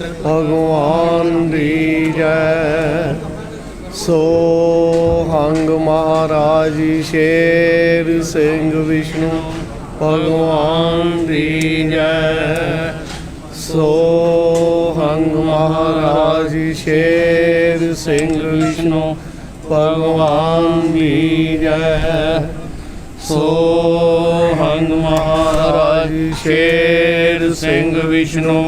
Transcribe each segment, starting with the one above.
भगवान दी जय। सो हंग महाराज शेर सिंह विष्णु भगवान दी जय। सो हंग महाराज शेर सिंह विष्णु भगवान दी जय। सो हंग महाराज शेर सिंह विष्णु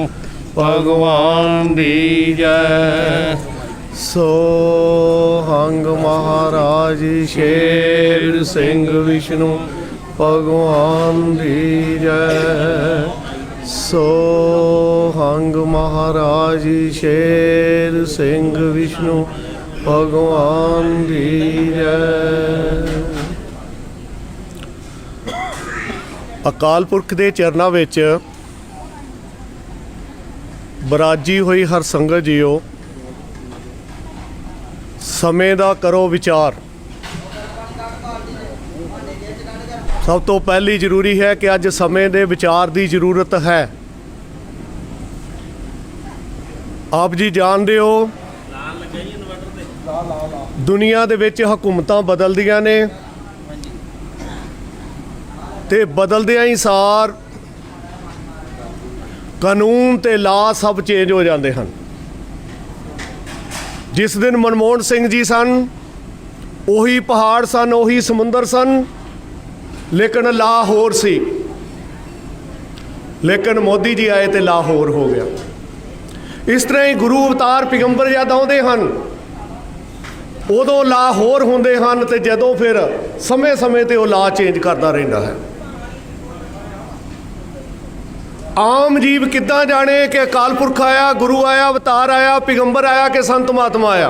भगवान दी जय। सो हंग महाराज शेर सिंह विष्णु भगवान दी जय। सो हंग महाराज शेर सिंह विष्णु भगवान दी जय। अकाल पुरख दे चरनां विच बराजी हुई हर संगत जीओ, समय दा करो विचार। सब तो पहली जरूरी है कि अज समय दे विचार की जरूरत है। आप जी जानते हो दुनिया दे विच हुकूमतां बदलदियां ने ते बदलदियां ही सार कानून ते ला सब चेंज हो जाते हैं। जिस दिन मनमोहन सिंह जी सन उही पहाड़ सन, उही समुंदर सन, लेकिन ला होर सी। लेकिन मोदी जी आए तो ला होर हो गया। इस तरह ही गुरु अवतार पैगंबर जद आउंदे हन उदों ला होर हुंदे हन ते जदों फिर समय समय ते वो ला चेंज करता रहिंदा है। आम जीव किद्दां जाने कि अकाल पुरख आया, गुरु आया, अवतार आया, पैगंबर आया कि संत महात्मा आया?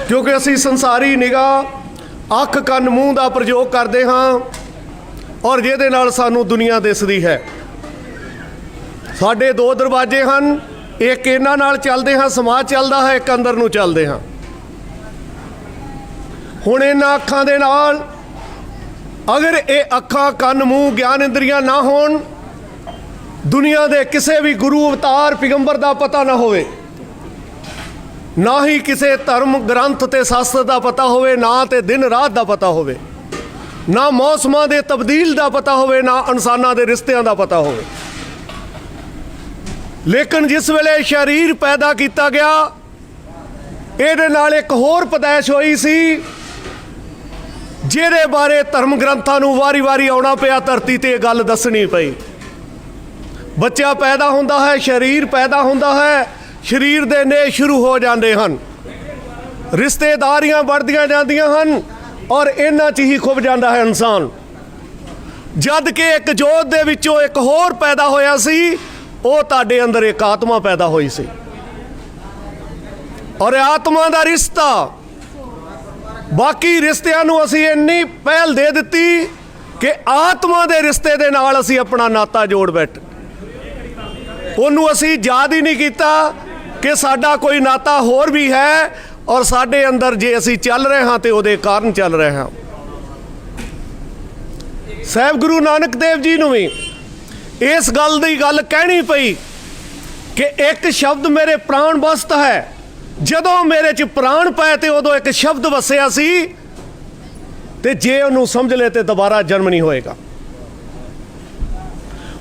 क्योंकि असी संसारी निगाह अख कन मूँह का प्रयोग करते हाँ और जिहदे नाल सानू दुनिया दिसदी है। साडे दो दरवाजे हैं, एक इन्हां नाल चलदे हाँ, समाज चलदा है, एक अंदर नूं चलदे हाँ। हुण इन्हां अखां दे नाल अगर ये अखां कन मूँह ज्ञान इंद्रियां ना होण, दुनिया दे किसी भी गुरु अवतार पैगंबर का पता ना होवे, ना ही किसी धर्म ग्रंथ ते शास्त्र का पता होवे, ना ते दिन रात का पता होवे, ना मौसमां दे तब्दील का पता होवे, ना इंसानां दे रिश्तियां का पता होवे। लेकिन जिस वेले शरीर पैदा किया गया इहदे नाल एक होर पैदाइश होई सी जिहदे बारे धर्म ग्रंथां नूं वारी वारी आउणा पिया, धरती ते गल दसनी पई। बच्चा पैदा हुंदा है, शरीर पैदा हुंदा है, शरीर दे ने शुरू हो जाते हैं, रिश्तेदारियां बढ़दियां जांदियां हन और इन्हां च ही खुब जाता है इंसान। जद कि एक जोत दे विचों एक होर पैदा होया सी, वो तुहाडे अंदर एक आत्मा पैदा हुई सी और आत्मा का रिश्ता बाकी रिश्तियां नूं असीं इन्नी पहल दे दित्ती कि आत्मा दे रिश्ते दे नाल असीं अपना नाता जोड़ बैठे। उन्होंने असी याद ही नहीं किया कि साडा कोई नाता होर भी है और साडे अंदर जे असी चल रहे हाँ तो उहदे कारण चल रहे हाँ। साहब गुरु नानक देव जी नूं भी इस गल दी गल कहनी पई कि एक शब्द मेरे प्राण वस्त है। जदों मेरे च प्राण पाए तो उदों एक शब्द वसिया सी ते जे उन्होंने समझ ले तो दोबारा जन्म नहीं होएगा।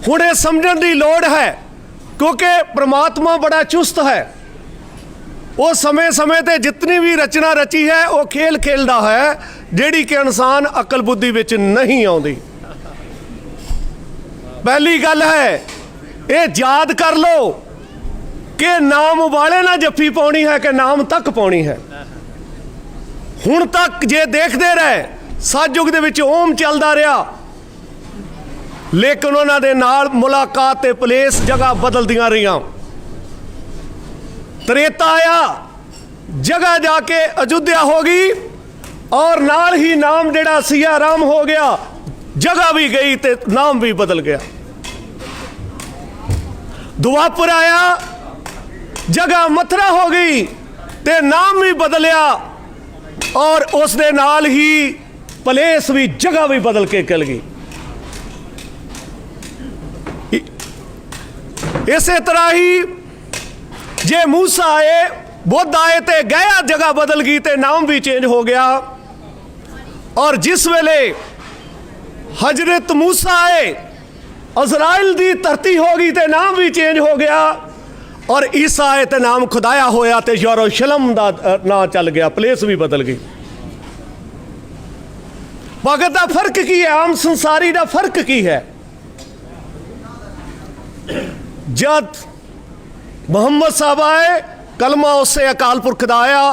हुण ये समझण दी लोड़ है क्योंकि परमात्मा बड़ा चुस्त है। वो समय समय ते जितनी भी रचना रची है वो खेल खेलता है जिहड़ी कि इंसान अकल बुद्धि विच नहीं आउंदी। पहली गल है ये याद कर लो कि नाम वाले ना जफ्फी पाउणी है कि नाम तक पाउणी है। हुण तक जे देखते रहे सतयुग दे विच ओम चलदा रहा, लेकिन उन्होंने दे नाल मुलाकात ते प्लेस जगह बदलदियां रहियां। त्रेता आया, जगह जाके अयोध्या हो गई और नाल ही नाम जिहड़ा सिया राम हो गया, जगह भी गई ते नाम भी बदल गया। दुआपर आया, जगह मथुरा हो गई ते नाम भी बदलिया और उस दे नाल ही प्लेस भी जगह भी बदल के चल गई। इसे तरह ही जे मूसा आए, बुद्ध आए तो गया जगह बदल गई तो नाम भी चेंज हो गया। और जिस वेले हजरत मूसा आए इज़राइल दी धरती हो गई तो नाम भी चेंज हो गया। और ईसा आए तो नाम खुदाया होया तो यरूशलेम दा नाम चल गया, प्लेस भी बदल गई। भगत का फर्क की है, आम संसारी का फर्क की है। जब मुहम्मद साहब आए कलमा उससे अकाल पुरख दा आया,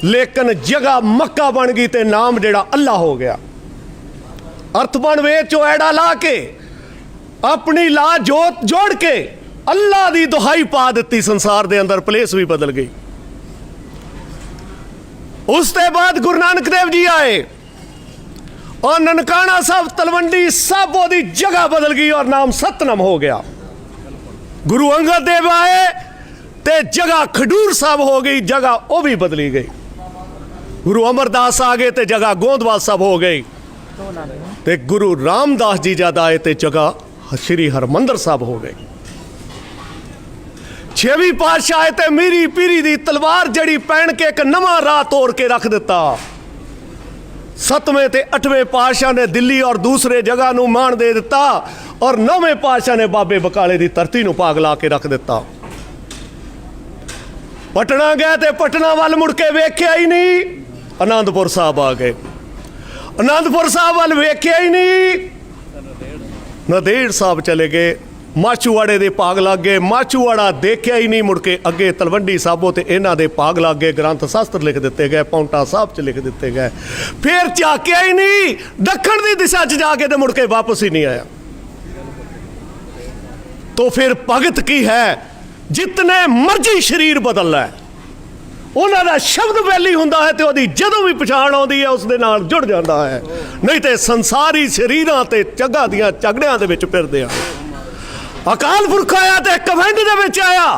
लेकिन जगह मक्का बन गई तो नाम जेड़ा अल्लाह हो गया। अर्थ बन वे चो एड़ा ला के अपनी ला जोत जोड़ के अल्लाह दी दुहाई पा दी, संसार दे अंदर प्लेस भी बदल गई। उसके बाद गुरु नानक देव जी आए और ननकाना साहब तलवंडी सब दी जगह बदल गई और नाम सतनाम हो गया। गुरु अंगद देव आए ते जगह खडूर साहब हो गई, जगह वो भी बदली गई। गुरु अमरदास आ गए तो जगह गोंदवाल साहब हो गई। ते गुरु रामदास जी जद आए तो जगह श्री हरमंदर साहब हो गई। छेवीं पातशाह आए तो मीरी पीरी दी तलवार जड़ी पहन के एक नवा राह तोड़ के रख दिता। सतवें ते अठवें पातशाह ने दिल्ली और दूसरे जगह नूं मान दे दिता और नौवें पातशाह ने बाबे बकाले दी धरती नूं पाग ला के रख दिता। पटना गए तो पटना वाल मुड़ के वेख्या ही नहीं, आनंदपुर साहब आ गए। आनंदपुर साहब वाल वेख्या ही नहीं, नदेड़ साहब चले गए। माचूवाड़े दे पाग लग गए, माचूवाड़ा देखिया ही नहीं, मुड़ के अगे तलवंडी साहबों ते इन्हां दे पाग लग गए। ग्रंथ शास्त्र लिख दिते गए, पौंटा साहब च लिख दिते गए। फिर झाकिया ही नहीं, दक्षिण की दिशा च जाके तो मुड़ के वापस ही नहीं आया। तो फिर भगत की है, जितने मर्जी शरीर बदल है, उन्हां दा शब्द वैली हुंदा है तो ओदी जदों भी पछाण आउंदी है उसदे नाल जुड़ जांदा है। नहीं तो संसारी शरीरां ते जगह दियां झगड़ियां दे विच फिरदे आ। अकाल पुरख आया तो कमेंट दे विच आया,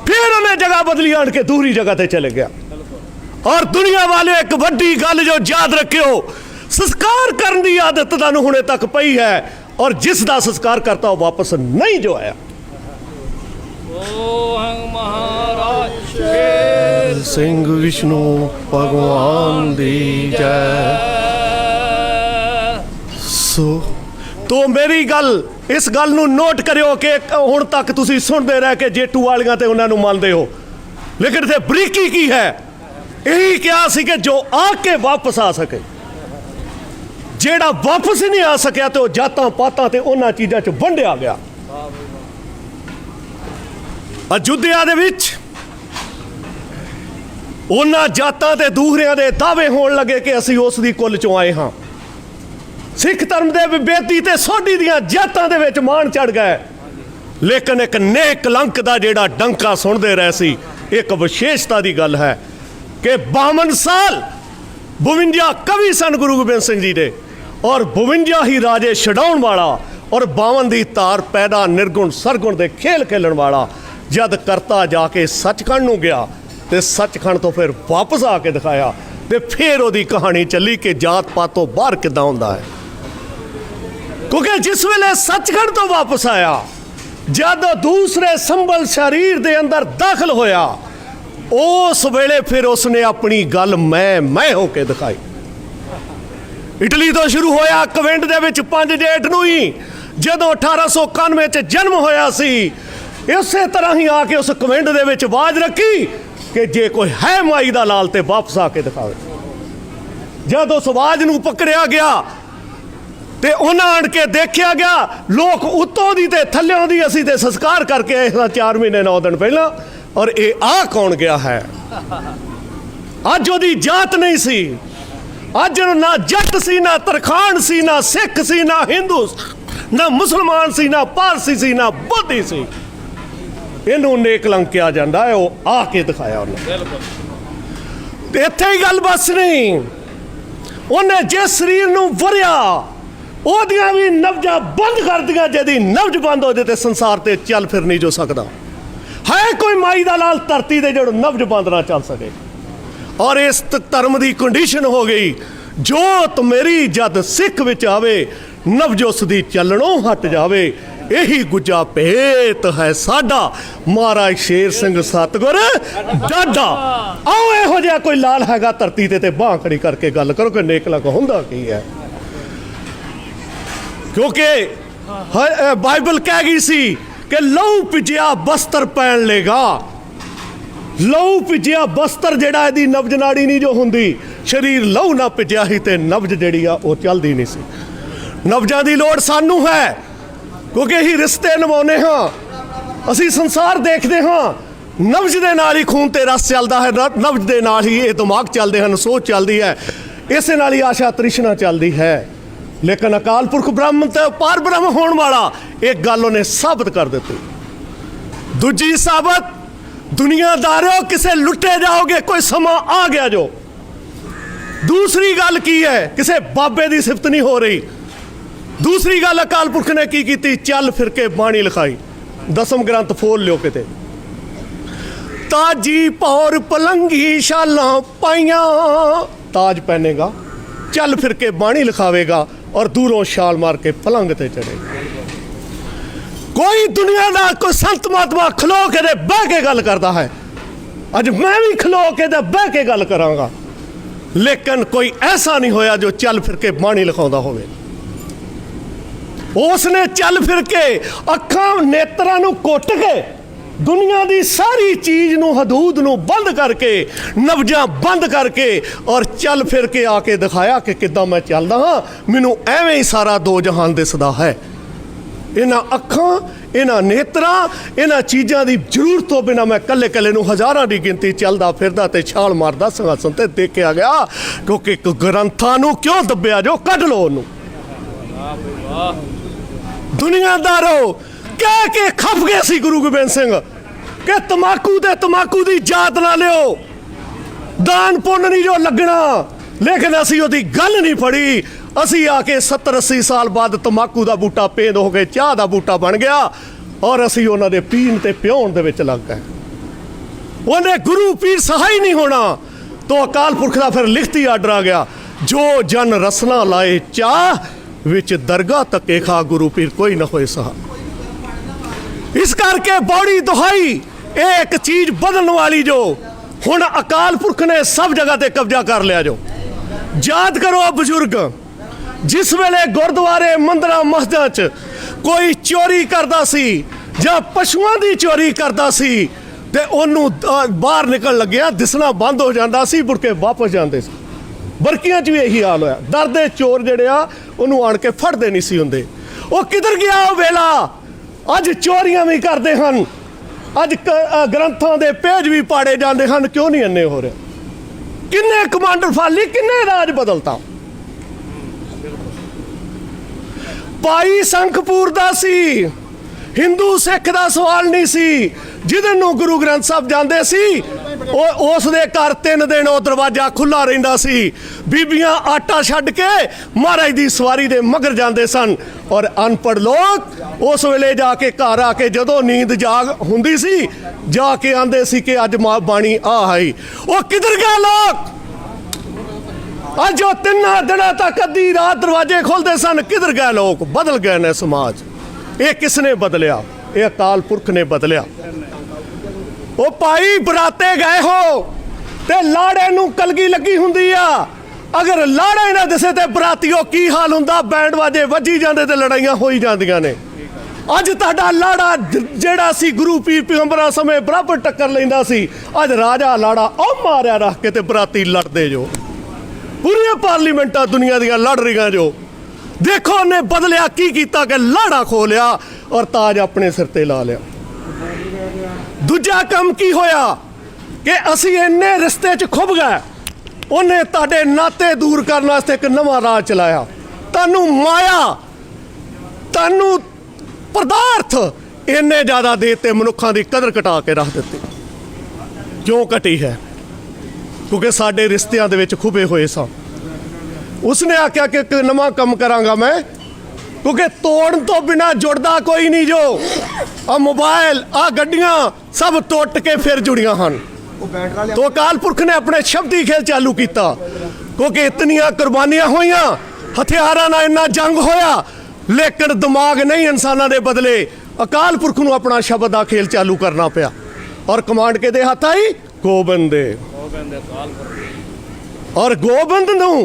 फिर उन्हें जगह बदली आन के दूसरी जगह ते चले गया। और दुनिया वाले एक वड्डी गल जो याद रखियो, संस्कार करने की आदत तुहानूं हुणे तक पई है और जिस दा संस्कार करता वो वापस नहीं जो आया। महाराज शेर सिंह विष्णु भगवान दी जय। सो तो मेरी गल इस गल नूं नोट करियो कि हुण तक तुसीं सुणदे रह के जेटू वालियां ते उन्हां नूं मनदे हो, लेकिन इत्थे बरीकी की है, यही क्या सी कि जो आके वापस आ सके। जेड़ा वापस ही नहीं आ सकिया तो जातां पातां ते उन्हां चीज़ां च वंडिया गया। अयोध्या दे विच उन्हां जातां ते दूसरियां दे दावे होण लगे कि असीं उस दी कुल चों आए हां। सिख धर्म के बेदी ते सोडी दियां जातां दे विच मान चढ़ गए, लेकिन एक नेक कलंक दा जेड़ा डंका सुनते रहे सी। एक विशेषता की गल है कि 52 साल 52 कवि सन गुरु गोबिंद सिंह जी दे और 52 ही राजे छड़ाउण वाला और 52 दी तार पैदा निर्गुण सरगुण दे खेल खेलन वाला जद करता जाके सचखंड नूं गया तो सचखंड तो फिर वापस आके दिखाया तो फिर वो कहानी चली कि जात पात तो बाहर किदां हुंदा है। क्योंकि जिस वेले सचखंड तो वापस आया, जब दूसरे संबल शरीर दे अंदर दाखिल होया, उस वेले फिर उसने अपनी गल मैं होके दिखाई। इटली तो शुरू होया, कवेंट दे विच 5 जेठ नूं ही जदों 1891 च जन्म होया सी, इसे तरह ही आके उस कवेंट दे विच आवाज रखी कि जे कोई है माई दा लाल ते वापस आके दिखावे। जब उस आवाज नूं पकड़िया गया ते उन्हां आण के देखिया गया, लोग उत्तों दी ते थल्लों दी असीं ते संस्कार करके आए 4 महीने 9 दिन पहला, और ये आ कौन गया है। अज ओदी जात नहीं सी, अज ना जट सी, ना तरखान सी, ना सिख सी, ना हिंदू, ना मुसलमान सी, ना पारसी सी, ना बुद्धी सी। इनू नेक कलंक किया जाता है, वो आके दिखाया उन्हें। इत्थे ही गल बस नहीं, उन्हें जिस शरीर नूं वरिया ओदियां भी नब्जां बंद कर दियां। जदी नब्ज बंद हो जाए तो संसार ते चल फिर नहीं जो सकता है कोई माई दा लाल धरती दे जो नब्ज बंद ना चल सके। और इस धर्म की कंडीशन हो गई, जोत मेरी जद सिख विच आवे, नब्ज उस दी चलणों हट जावे। यही गुजा भेत है साडा महाराज शेर सिंह सतगुर डाडा। आओ इहो जिहा कोई लाल हैगा धरती ते बांह खड़ी करके गल करो कि नेकला को हुंदा की है। क्योंकि बाइबल कह गई सी कि लहू भिजिया बस्तर पहन लेगा। लहू भिजिया बस्तर जिहड़ा इहदी नब्ज नाड़ी नहीं जो हुंदी, शरीर लहू ना भिजिया ही ते नब्ज जिहड़ी आ वो चलदी नहीं सी। नब्जां दी लोड़ सानू है क्योंकि असीं रिश्ते निभाउने हाँ, असीं संसार देखते हाँ। नब्ज दे नाल ही खून ते रस चलदा है, नब्ज दे नाल ही ये दिमाग चलदे हैं, सोच चलदी है, इसे नाल ही आशा तृष्णा चलदी है। लेकिन अकाल पुरख ब्रह्म ते पार ब्रह्म होने वाला एक गल उन्हें साबित कर दी। दूजी साबित, दुनियादारों किसे लुटे जाओगे, कोई समा आ गया जो। दूसरी गल की है, किसे बाबे की सिफत नहीं हो रही। दूसरी गल अकाल पुरख ने की चल फिर के बाणी लिखाई। दसम ग्रंथ फोल लियो किते, ताजी पौर पलंगी शालां पाइयां, ताज पहनेगा, चल फिर के बाणी लिखावेगा और दूरों छाल मार के पलंग ते चढ़ेगा। कोई दुनिया का कोई संत महात्मा खलो के बह के गल करता है, अज मैं भी खलो के बह के गल करांगा, लेकिन कोई ऐसा नहीं होया जो चल फिर के बाणी लिखाउंदा होवे। उसने चल फिर के अखां नेत्रां नूं कुट के दुनिया की सारी चीज़ नूं हदूद नूं बंद करके, नब्जां बंद करके और चल फिर के आके दिखाया कि किद्दां मैं चलदा हाँ, मैनूं एवें ही सारा दो जहान दिसदा है। इन्हां अखां, इन्हां नेत्रां, इन्हां चीज़ां की जरूरत तो बिना मैं कल्ले कल्ले नूं हज़ारां की गिनती चलदा फिरदा ते छाल मारदा संघासन ते देखिया गया। क्योंकि ग्रंथां नूं क्यों दब्बिया जो, कढ लो उहनूं। दुनियादारों कह के खप गए सी गुरु गोबिंद सिंह कि तमाकू दी जात ना लियो, दान पुण्य नहीं जो लगना। लेकिन असी उहदी गल नहीं फड़ी। असी आके 70-80 साल बाद तमाकू का बूटा पेंद हो गए, चाह का बूटा बन गया और असी उन्होंने पीण ते प्याउण दे विच लग गए। उन्हें गुरु पीर सहाय नहीं होना तो अकाल पुरख का फिर लिखती आर्डर आ गया, जो जन रसना लाए चाह विच दरगाह तके खा, गुरु पीर कोई ना होए सहा। इस करके बड़ी दुहाई एक चीज बदलने वाली जो हुण अकाल पुरख ने सब जगह ते कब्जा कर लिया। जो याद करो बुजुर्ग, जिस वेले गुरुद्वारे मंदिरां मस्जिदां च कोई चोरी करदा सी जां पशुआं दी चोरी करदा सी ते ओनू बाहर निकल लग्या दिसना बंद हो जांदा सी, मुड़ के वापस जांदे सी। बरकियां च भी यही हाल होया, डरदे चोर जिहड़े आ ओनू आण के फड़दे नहीं सी हुंदे। ओ किधर गया वो वेला, अज चोरियां भी करते हैं, अज ग्रंथों के पेज भी पाड़े जाते हैं, क्यों नहीं अन्ने हो रहे? किन्ने कमांडर फाली, किन्ने राज बदलता। भाई संखपुर दा सी, हिंदू सिख का सवाल नहीं सी। जिदन नूं गुरु ग्रंथ साहब जाते सी उस दे घर 3 दिन वो दरवाजा खुला रहिंदा सी। बीबियां आटा छड्ड के महाराज दी सवारी दे मगर जाते सन और अनपढ़ लोग उस वेले जाके घर आके जदों नींद जाग हुंदी सी जाके आंदे सी कि अज मां बाणी आ आई। वो किधर गए लोग? अज वो 3 दिनों तक अद्धी रात दरवाजे खोलते सन, किधर गए लोग? बदल गए ने समाज। ये किसने बदलिया? ये अकाल पुरख ने बदलिया। ओ भाई बराते गए हो ते लाड़े नूं कलगी लगी हुंदी आ, अगर लाड़ा ना दिसे ते बरातियों की हाल हुंदा? बैंड बाजे वजी जांदे ते लड़ाइयां होई जांदियां ने। अज तुहाडा लाड़ा जेड़ा सी गुरु पीर पैगंबरां समय बराबर टक्कर लैंदा सी, अज राजा लाड़ा ओ मारिया रख के ते बराती लड़दे जो। पूरी पार्लीमेंटां दुनिया दियां लड़ रही जो। देखो उन्हें बदलिया की कीता कि लाड़ा खो लिया और ताज अपने सिर ते ला लिया। दूजा काम की होया कि असी इन्ने रिश्ते च खुब गए, उन्हें ताडे नाते दूर करने वास्ते एक नवा राह चलाया। तानू माया, तानू पदार्थ इन्ने ज़्यादा देते, मनुखों की कदर घटा के रख देती। क्यों घटी है? क्योंकि साडे रिश्तियां दे विच खुबे होए सा। उसने आख्या कि एक नवा काम करांगा मैं, क्योंकि तोड़ तो बिना जुड़दा कोई नहीं। जो आ मोबाइल आ गड्डियां सब टुट के फिर जुड़ियां हैं। तो अकाल पुरख ने अपने शब्दी खेल चालू किया, क्योंकि इतनियां कुर्बानियां होइयां, हथियारां नाल इन्ना जंग होया, लेकिन दिमाग नहीं इंसानों के बदले अकाल पुरख नूं अपना शब्द का खेल चालू करना पिया और कमांड किहदे हत्थ आई गोबिंद दे और गोबिंद नूं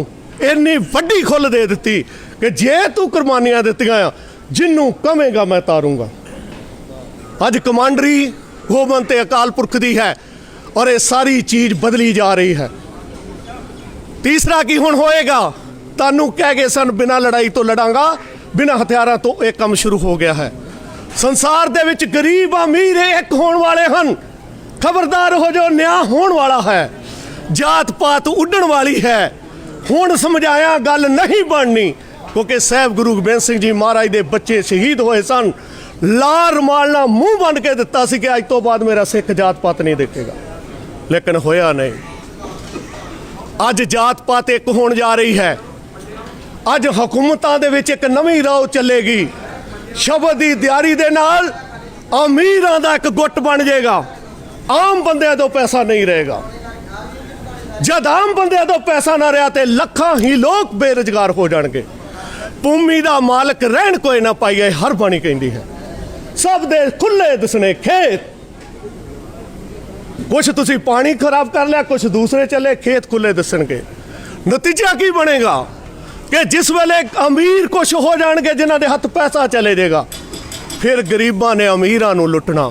इन्नी वड्डी खुल दे दी कि जे तू कुरबानियां दित्तियां आ जिन्नू कवेगा मैं तारूंगा। अज कमांडरी गोबिंद ते अकाल पुरख दी है और ये सारी चीज बदली जा रही है। तीसरा की हुण होएगा, तानू कह गए सन बिना लड़ाई तो लड़ांगा, बिना हथियारों तो एक काम शुरू हो गया है। संसार दे विच गरीब अमीर एक होने वाले हैं, खबरदार हो जो न्याय होने वाला है, जात पात उड़न वाली है। हुण समझाया गल नहीं बननी, क्योंकि साहब गुरु गोबिंद सिंह जी महाराज के बच्चे शहीद होए सन। ला रुमाल मुंह बन के दिता सी कि अज तो बाद मेरा सिख जात पात नहीं देखेगा, लेकिन होया नहीं। अज जात पात एक होने जा रही है। अज हुकूमतां दे विच एक नवीं राह चलेगी। शब्द की दियारी दे नाल अमीरां दा एक गुट बन जाएगा, आम बंदियां तो पैसा नहीं रहेगा। जद आम बंदियां तो पैसा ना रहा तो लखां ही लोग बेरोजगार हो जाएंगे। भूमि का मालक रहन कोई ना पाइए, हर बनी कहती है। सब दे खुले दिसने खेत, कुछ तुसी पानी खराब कर लिया, कुछ दूसरे चले, खेत खुले दिसणगे। नतीजा की बनेगा कि जिस वेले अमीर कुछ हो जाएंगे जिन्हां दे हथ पैसा चले जाएगा, फिर गरीबां ने अमीरां नूं लुटना।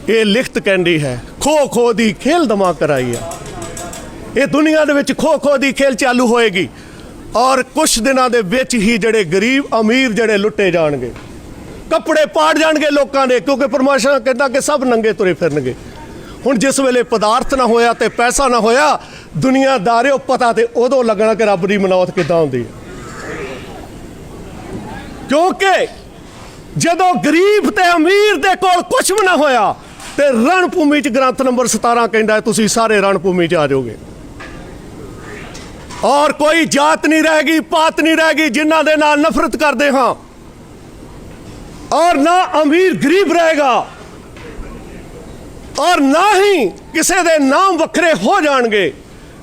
ये लिखत कहती है खो खो दी खेल दमा कराई है। ये दुनिया दे विच खो खो दी खेल चालू होएगी और कुछ दिनों के विच ही जड़े गरीब अमीर जड़े लुटे जाएंगे, कपड़े पाड़ जाएंगे लोगों के, क्योंकि परमात्मा कहता कि सब नंगे तुरे फिरनगे। हुण जिस वेले पदार्थ ना होया ते पैसा ना होया, दुनियादारियों पता तो उदों लगना कि रब की मनौत किदां हुंदी है। क्योंकि जदों गरीब ते अमीर दे कोल कुछ भी ना होया ते रणभूमि च ग्रंथ नंबर 17 कहता तुसीं सारे रणभूमि च आ जाओगे और कोई जात नहीं रहेगी, पात नहीं रहेगी जिन्हां दे नाल नफरत करदे हां, और ना अमीर गरीब रहेगा और ना ही किसी दे नाम वखरे हो जाएंगे।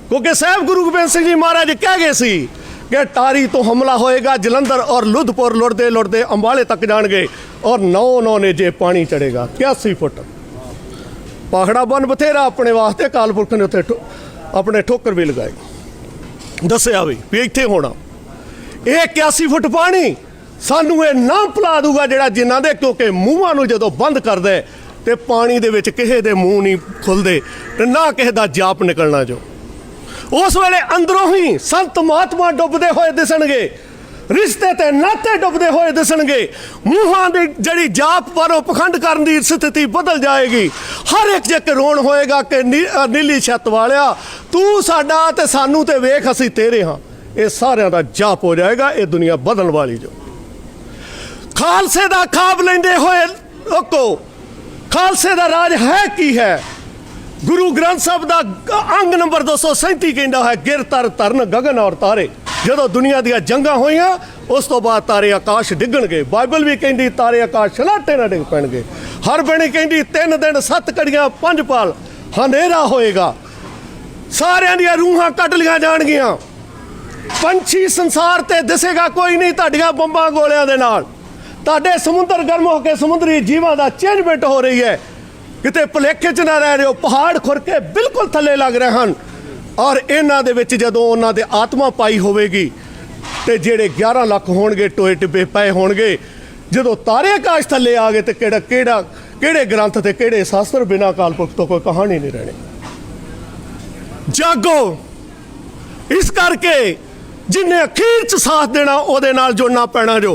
क्योंकि साहब गुरु गोबिंद सिंह जी महाराज कह गए सी कि टारी तो हमला होएगा, जलंधर और लुधपुर लुड़ते लुड़ते अंबाले तक जाएंगे और 9 नेजे पानी चढ़ेगा 81 फुट। पहाड़ा बन बथेरा अपने वास्ते अकाल पुरख ने उत्थे अपने ठोकर भी लगाए, दसिया भी इत्थे होना। ये 81 फुट पानी सानू ये ना भुला दूगा जिहड़ा जिन्हां दे, क्योंकि मूहां नूं जदों बंद कर दे ते पानी दे विच किसे दे मूँह नहीं खुलदे ते ना किसे दा जाप निकलना। जो उस वेले अंदरों ही संत महात्मा डुबदे होए दिसणगे, रिश्ते ते नाते डुबदे होए दिसणगे, मूहां दी जड़ी जाप पर पखंड करन दी स्थिति बदल जाएगी। हर एक जग रोण होएगा कि नीली छत वालिया तू साडा ते सानू ते वेख असीं तेरे हां। ये सारियां दा जाप हो जाएगा। ये दुनिया बदलण वाली जो खालसे दा खाब लेंदे होए लोको, खालसे दा राज है की है। गुरु ग्रंथ साहब का अंग नंबर 237 कहता है गिर तर तरन गगन और तारे। जदों दुनिया दी जंगां होईयां उस तो बाद तारे आकाश डिगणगे। बाइबल भी कहती तारे आकाश छलाटे ना डिग पैणगे। हर बणी कहती 3 दिन 7 घड़ियां 5 पाल हनेरा होएगा, सारियां दी रूहां कट लिया जाणगियां। पंछी संसार ते दिसेगा कोई नहीं तुहाडियां बंबां गोलियां दे नाल। तुहाडे समुद्र गर्म हो के समुद्री जीवां दा चेंजमेंट हो रही है, किते भुलेखे च ना रह रहे हो। पहाड़ खुर के बिल्कुल थले लग रहे हैं और इन्हां दे विच जदों उन्हां दे आत्मा पाई होवेगी ते जेड़े 11 लाख होणगे टोए टिब्बे पए होणगे। जदों तारे आकाश थले आ गए तो किहड़े ग्रंथ ते किहड़े शास्त्र बिना अकाल पुरख तो कोई कहानी नहीं रहनी। जागो, इस करके जिन्हें अखीर च साथ देना उहदे नाल जुड़ना पैना। जो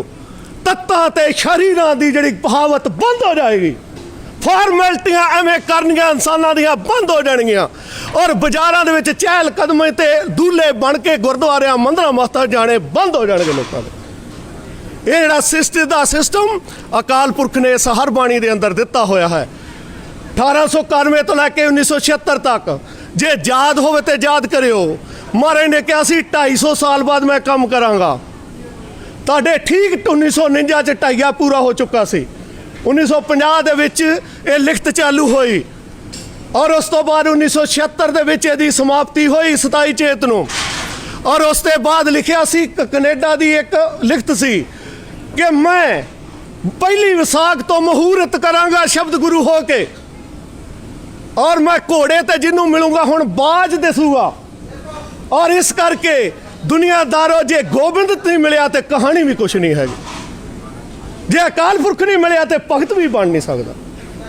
तत्तां ते शरीरां दी जिहड़ी बहावत बंद हो जाएगी, फॉर्मैलिटियां एवें करनियां इंसानां दियां बंद हो जाणगियां और बाजारां दे विच चहल कदमें ते दूल्हे बन के गुरुद्वारियां मंदिरां मस्जिदां जाने बंद हो जाणगे लोकां दे। ये जिहड़ा सिस्टम अकाल पुरख ने इस हर बाणी दे अंदर दिता होया है 1891 तो लैके 1976 तक। जे याद होवे ते याद करियो, महाराज ने कहा सी 250 साल बाद मैं काम करांगा। तुहाडे ठीक 1949 च 2.5 पूरा हो चुका सी। 1950 दे विच ये लिखत चालू हुई और उस तो बाद 1976 दे विच इहदी समाप्ति हुई 27 चेत नूं। और उस ते बाद लिखिया सी कनेडा दी एक लिखत सी कि मैं पहली विसाख तो मुहूर्त करांगा शब्द गुरु हो के, और मैं घोड़े ते जिन्हों मिलूंगा हुण बाज दसूगा। और इस करके दुनियादारों, जे गोबिंद नहीं मिलिया तो कहानी भी कुछ नहीं हैगी, जे अकाल पुरख नहीं मिलिया तो भगत भी बन नहीं सकता।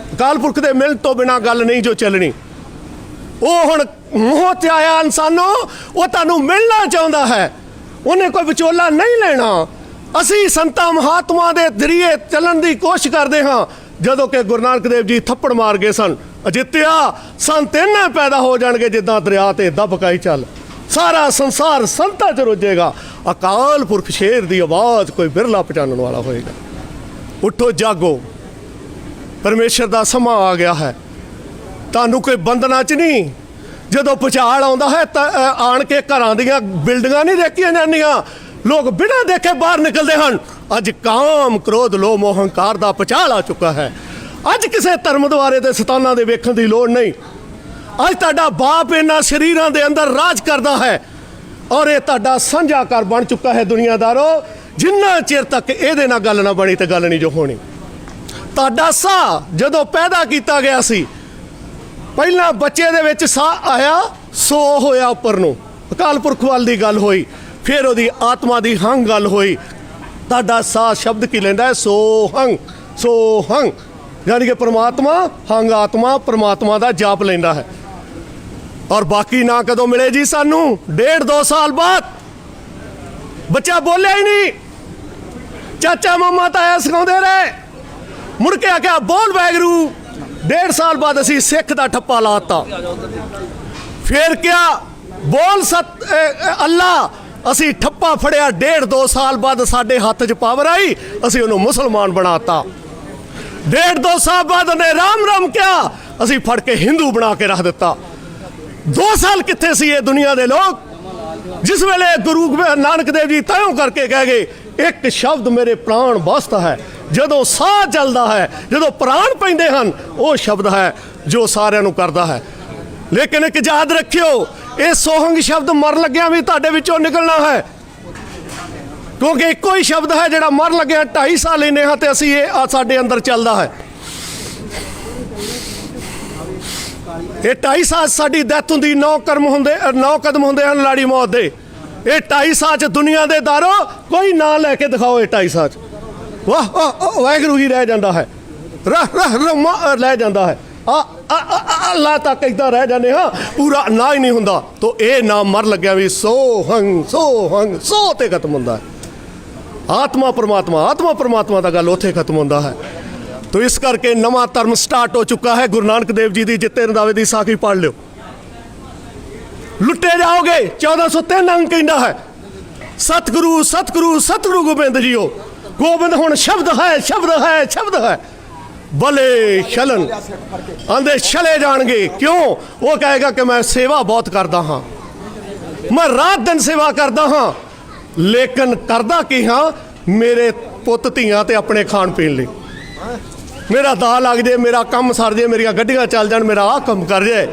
अकाल पुरख के मिलण तो बिना गल नहीं जो चलनी। वो हुण मूँह ते आया इंसानों, वो तुहानूं मिलना चाहुंदा है, उन्हें कोई विचोला नहीं लेना। असी संतां महात्मा दे जरिए चलण की कोशिश करते हाँ। जदों कि गुरु नानक देव जी थप्पड़ मार गए सन, अजित्या संत इन्ने पैदा हो जाणगे जिद्दां दरिया ते दबकाई चल, सारा संसार संतां च रुझेगा। अकाल पुरख शेर की आवाज़ कोई बिरला पहचानण वाला होएगा। उठो जागो, परमेश्वर का समा आ गया है। तुहानूं कोई बंधना च नहीं। जदों भुचाल आउंदा है आण के घरां दीयां बिल्डिंगां नहीं देखियां जांदियां, लोग बिना देखे बाहर निकलते हैं। अज काम क्रोध लोभ मोह हंकार का भुचाल आ चुका है। अज किसी धर्म द्वारे ते सताना दे वेखण की लोड़ नहीं। अज तुहाडा बाप इन्हां शरीरां दे अंदर राज करदा है, और ये तुहाडा साझा घर बन चुका है। दुनियादारों, जिन्ना चिर तक इहदे नाल गल ना बनी तो गल नहीं जो होनी। तुहाडा साह जदों पैदा किया गया सी, पहला बच्चे दे विच साह आया, सो होया उपर नूं, अकाल पुरख वाल दी गल होई, फिर उहदी आत्मा दी हंग गल होई। तुहाडा साह शब्द की लैंदा है, सो हंग, यानी कि परमात्मा हंग आत्मा परमात्मा का जाप लैंदा है। और बाकी ना कदों मिले जी सानू? 1.5-2 साल बाद। बच्चा बोलिया ही नहीं, चाचा मामा ताया सिखाते रहे, मुड़ के आख्या बोल वाहिगुरू। 1.5 साल बाद असी सिख का ठप्पा लाता। फिर क्या बोल अल्लाह, असी ठप्पा फड़िया। 1.5-2 साल बाद साडे हथ च पावर आई, असी उन्होंने मुसलमान बनाता। 1.5-2 साल बाद उन्हें राम राम क्या, असी फड़ के हिंदू बना के रख दिता। 2 साल कित्थे सी ये दुनिया के लोग? जिस वेले गुरु नानक देव जी तयों करके कह गए, एक शब्द मेरे प्राण बसता है। जदों साह चलता है, जदों प्राण पैंदे हन, वो शब्द है जो सारिਆਂ ਨੂੰ करता है। लेकिन एक याद रखियो, ये सोहंग शब्द मर लग्या भी तुहाडे विचों निकलना है, क्योंकि एको ही शब्द है जिहड़ा मर लग्या 2.5 साल लेने हाँ, तो असी ये साडे अंदर चलता है। ये 2.5 साल साडी डैथ हुंदी, 9 कदम हुंदे हन लाड़ी मौत दे। ये 2.5 साल च दुनिया दे दारो कोई ना लैके दिखाओ। ये 2.5 साल वाह वाहिगुरू ही रह जाता है, रह जाता है। अल्लाह तक इदा रह जाने हाँ, पूरा ना ही नहीं हुंदा। तो ये ना मर लग्या भी सो हंग सो ते खत्म हुंदा है। आत्मा परमात्मा का गल उत्थे खत्म हुंदा है। तो इस करके नवा धर्म स्टार्ट हो चुका है। गुरु नानक देव जी की जिते रंधावे की साखी पढ़ लो, लुटे जाओगे। 1403 अंक कहता है, सतगुरु सतगुरु सतगुरु गोबिंद जी हो। गोबिंद हुण शब्द है। भले छलन आंदे छले जाणगे। क्यों? वो कहेगा कि मैं सेवा बहुत करता हाँ, मैं रात दिन सेवा करता हाँ, लेकिन करदा की हाँ, मेरे पुत धीआं ते अपने खाण पीण लई, मेरा दा लग जाए, मेरा कम सर जाए, मेरिया गड्डियां चल जान, मेरा आ कम कर जाए,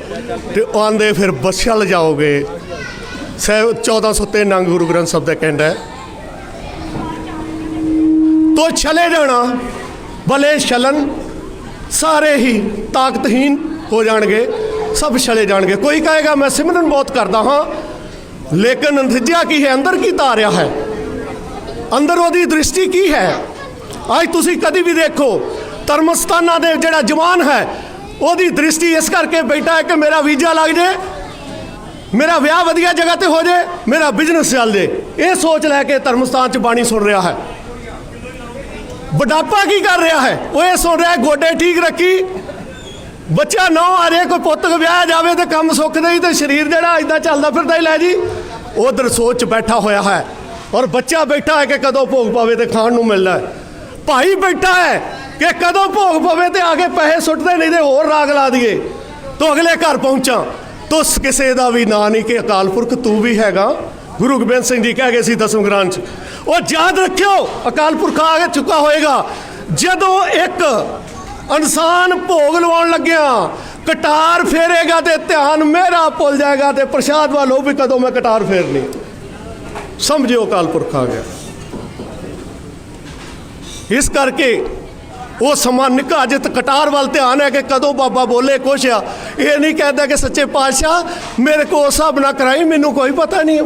तो आंदे फिर बछल जाओगे। 1403 अंग गुरु ग्रंथ साहिब कहता है। तो छले जाना, भले छलन, सारे ही ताकतहीन हो जाएंगे, सब छले जाएंगे। कोई कहेगा मैं सिमरन बहुत करता हाँ, लेकिन नतीजा की है, अंदर की तारिया है, अंदर वो दृष्टि की है। आज तुसी कभी भी देखो, धर्मस्थाना दे जिहड़ा जवान है, वो दृष्टि इस करके बैठा है कि मेरा वीजा लग जाए, मेरा ब्याह वधिया जगह ते हो जाए, मेरा बिजनेस चल जाए। ये सोच लैके धर्मस्थान च बाणी सुन रहा है। बुढ़ापा की कर रहा है? वो ये सुन रहा है गोडे ठीक रखी, बच्चा नौ आ रहा, कोई पुत ब्याह जाए तो कम सुख दे, तो शरीर जरा इदा चलता फिरता ही लै जी। उधर सोच बैठा होया है, और बच्चा बैठा है कि कदों भोग पवे तो खाण नूं मिलना है। भाई बैठा है कि कदों भोग पवे तो आगे पैसे सुटते, नहीं तो होर राग ला दिए तो अगले घर पहुँचा। तो किसी का भी ना नहीं कि अकाल पुरख तू भी हैगा। गुरु गोबिंद सिंह जी कह गए सी 10वें ग्रंथ च, और याद रखियो अकाल पुरख आ चुका होएगा। जदों एक इंसान भोग लवाउण लग्या कटार फेरेगा तो ध्यान मेरा भुल जाएगा, तो प्रसाद वालों भी कदों मैं कटार फेरनी, समझियो अकाल पुरख आ गया। इस करके वो समा निका जित कटार वाल ध्यान है कि कदों बाबा बोले कुछ आ, ये नहीं कहता कि सच्चे पातशाह मेरे को उस हिसाब ना कराई, मैनू कोई पता नहीं।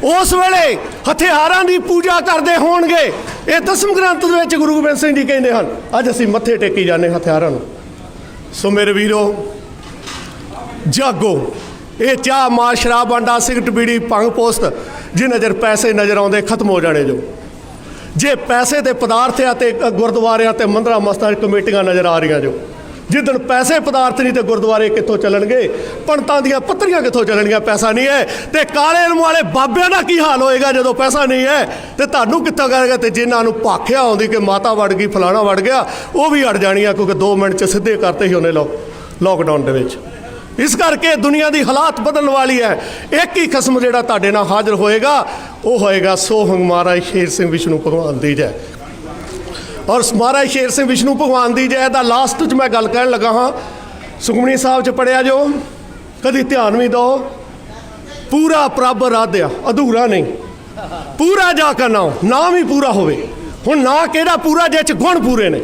उस वेले हथियारां की पूजा करते होणगे। ये दसम ग्रंथ दे विच गुरु गोबिंद सिंह जी कहते हैं, अज असीं मत्थे टेकी जाने हथियारां नूं। सो मेरे वीरो जागो, ये चाह मार शराब अंडा सिगरट बीड़ी भंग पोस्त जिन्ना चਿਰ पैसे नज़र आउंदे खत्म हो जाने जो। जे पैसे ते पदार्थ आ ते गुरुद्वारियां ते मंदिरां मस्तां कमेटियां नज़र आ रही जो। जिदन पैसे पदार्थ नहीं तो गुरुद्वारे कितों चलणगे, पंडितां दियां पत्तरियां कितों चलणगियां, पैसा नहीं है। तो काले इल्म वाले बाबियां दा की हाल होएगा जो पैसा नहीं है, तो तुहानूं कित्थों करेगा। तो जिन्हां नूं भाखिया आउंदी कि माता वड़ गई फलाना वड़ गया, वो भी अड़ जाणियां क्योंकि 2 मिनट च सिद्धे करते ही उन्हें लॉकडाउन दे विच। इस करके दुनिया की हालात बदलने वाली है। एक ही खसम जिहड़ा तुहाडे नाल हाज़र होएगा वो होएगा सोहंग महाराज शेर सिंह विष्णु भगवान दी जय। और महाराज शेर सिंह विष्णु भगवान दी जय दा लास्ट च मैं गल कहन लगा हाँ। सुखमनी साहब च पढ़िया जो, कभी ध्यान भी दो, पूरा प्रभ राध्या अधूरा नहीं, पूरा जाकर नाम ही पूरा होवे। हुण ना केड़ा पूरा जिह च गुण पूरे ने,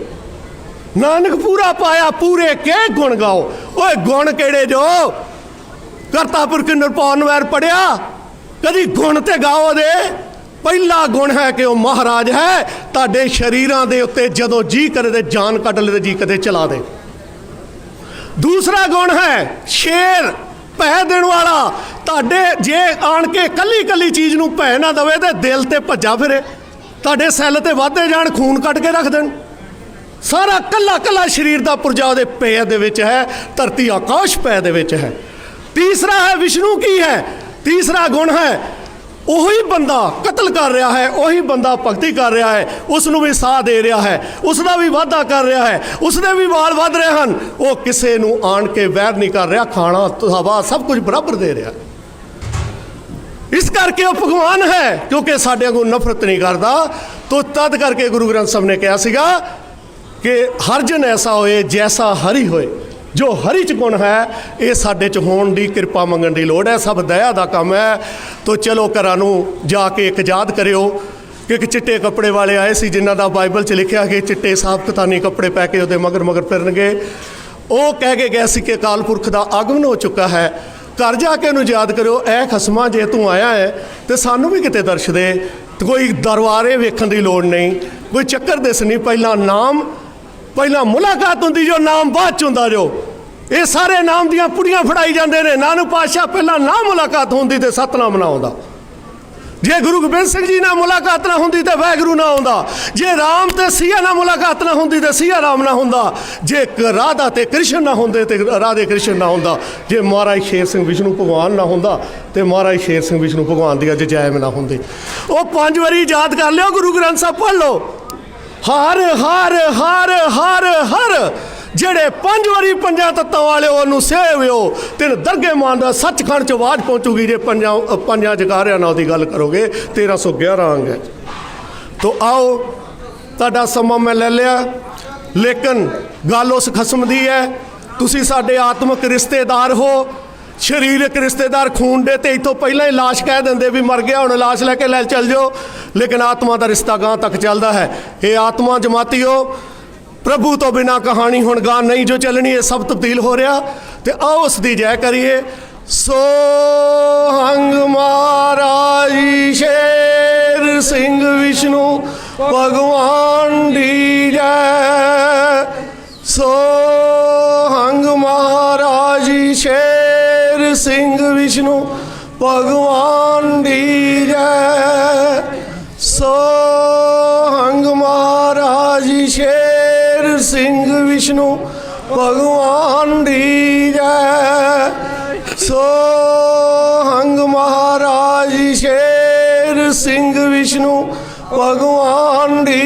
नानक पूरा पाया पूरे के गुण गाओ। ओए गुण केड़े जो करता पुरख निरभौ नवैर पढ़िया, कदी गुण ते गाओ दे। पहला गुण है कि वह महाराज है, तुहाडे शरीरां दे उत्ते जदों जी करे ते जान कढ ले, जी कदे चला दे। दूसरा गुण है शेर भै देण वाला, तुहाडे जे आण के कली कली चीज़ नूं भै ना दवे ते दिल ते भज्जा फिरे, तुहाडे सैल ते वधदे जाण, खून कढ के रख देण। सारा कला कला शरीर का पुरजा दे पै दे विच है, धरती आकाश पै दे विच है। तीसरा है विष्णु की है, तीसरा गुण है ਉਹੀ ਬੰਦਾ ਕਤਲ ਕਰ ਰਿਹਾ ਹੈ, ਉਹੀ ਬੰਦਾ ਭਗਤੀ ਕਰ ਰਿਹਾ ਹੈ, ਉਸ ਨੂੰ ਵੀ ਸਾਹ ਦੇ ਰਿਹਾ ਹੈ, ਉਸ ਦਾ ਵੀ ਵਾਧਾ ਕਰ ਰਿਹਾ ਹੈ, ਉਸ ਦੇ ਵੀ ਵਾਲ ਵੱਧ ਰਹੇ ਹਨ। ਉਹ ਕਿਸੇ ਨੂੰ ਆਣ ਕੇ ਵੈਰ ਨਹੀਂ ਕਰ ਰਿਹਾ, ਖਾਣਾ ਹਵਾ ਸਭ ਕੁਝ ਬਰਾਬਰ ਦੇ ਰਿਹਾ। ਇਸ ਕਰਕੇ ਉਹ ਭਗਵਾਨ ਹੈ ਕਿਉਂਕਿ ਸਾਡੇ ਕੋਲ ਨਫ਼ਰਤ ਨਹੀਂ ਕਰਦਾ। ਤੋ ਤਦ ਕਰਕੇ ਗੁਰੂ ਗ੍ਰੰਥ ਸਾਹਿਬ ਨੇ ਕਿਹਾ ਸੀਗਾ ਕਿ ਹਰ ਜਨ ਐਸਾ ਹੋਏ ਜੈਸਾ ਹਰੀ ਹੋਏ। जो हरि च गुण है ये साडे च होण दी किरपा मंगण दी लोड़ है, सब दया दा काम है। तो चलो घरां नूं जाके एक याद करियो कि एक चिट्टे कपड़े वाले आए सी जिन्हां दा बाइबल च लिखिया कि चिट्टे साफ कतानी कपड़े पै के उहदे मगर मगर फिरनगे। वो कह के गए सी कि अकाल पुरख दा आगमन हो चुका है। घर जाके उहनूं याद करियो, ऐ खसमा जे तूं आया है तो सानूं भी किते दर्श दे। तो कोई दरबारे वेखण दी लोड़ नहीं, कोई चक्कर दिस नहीं, पहला नाम पहला मुलाकात होंदी जो नाम बाद च हुंदा जो। ये सारे नाम दियां पुड़ियां फड़ाई जाते हैं। नानक पातशाह पहला ना मुलाकात होंदी तो सतनाम ना आउंदा, जे गुरु गोबिंद सिंह जी ना मुलाकात ना होंदी तो वाहिगुरू ना आउंदा, जे राम ते सिया ना मुलाकात ना होंदी तो सिया राम ना हुंदा, जे राधा ते कृष्ण ना होंदे तो राधे कृष्ण ना हुंदा, जे महाराज शेर सिंह विष्णु भगवान ना हुंदा तो महाराज शेर सिंह विष्णु भगवान दी अज जैम ना हुंदी। वो 5 वारी याद कर लियो, गुरु ग्रंथ साहब पढ़ लो। हर हर हर हर हर जेड़े 5 वारी 5 तत्तां वाले उन्होंने सेवियो तेन दरगे मान दा सचखंड च आवाज़ पहुँचूगी। जे 5 जकारियां नाल दी गल करोगे 1311 अंग है। तो आओ तुहाडा समा मैं ले लिया, लेकिन गल उस खसम दी है, तुसी साडे आत्मक रिश्तेदार हो। शरीरक रिश्तेदार खून दे ते इतों पहला ही लाश कह देंगे भी मर गया, हुण लाश लैके ले चल जाओ, लेकिन आत्मा का रिश्ता गांह तक चलता है। ये आत्मा जमाती हो, प्रभु तो बिना कहानी हुण गां नहीं जो चलनी, है सब तब्दील हो रहा। तो आओ उस दी जय करिए। सोहंग महाराज शेर सिंह विष्णु भगवान दी जय। सोहंग महाराज शेर सिंह विष्णु भगवान दी जय। सोहंग महाराज शेर सिंह विष्णु भगवान दी जय। सोहंग महाराज शेर सिंह विष्णु भगवान दी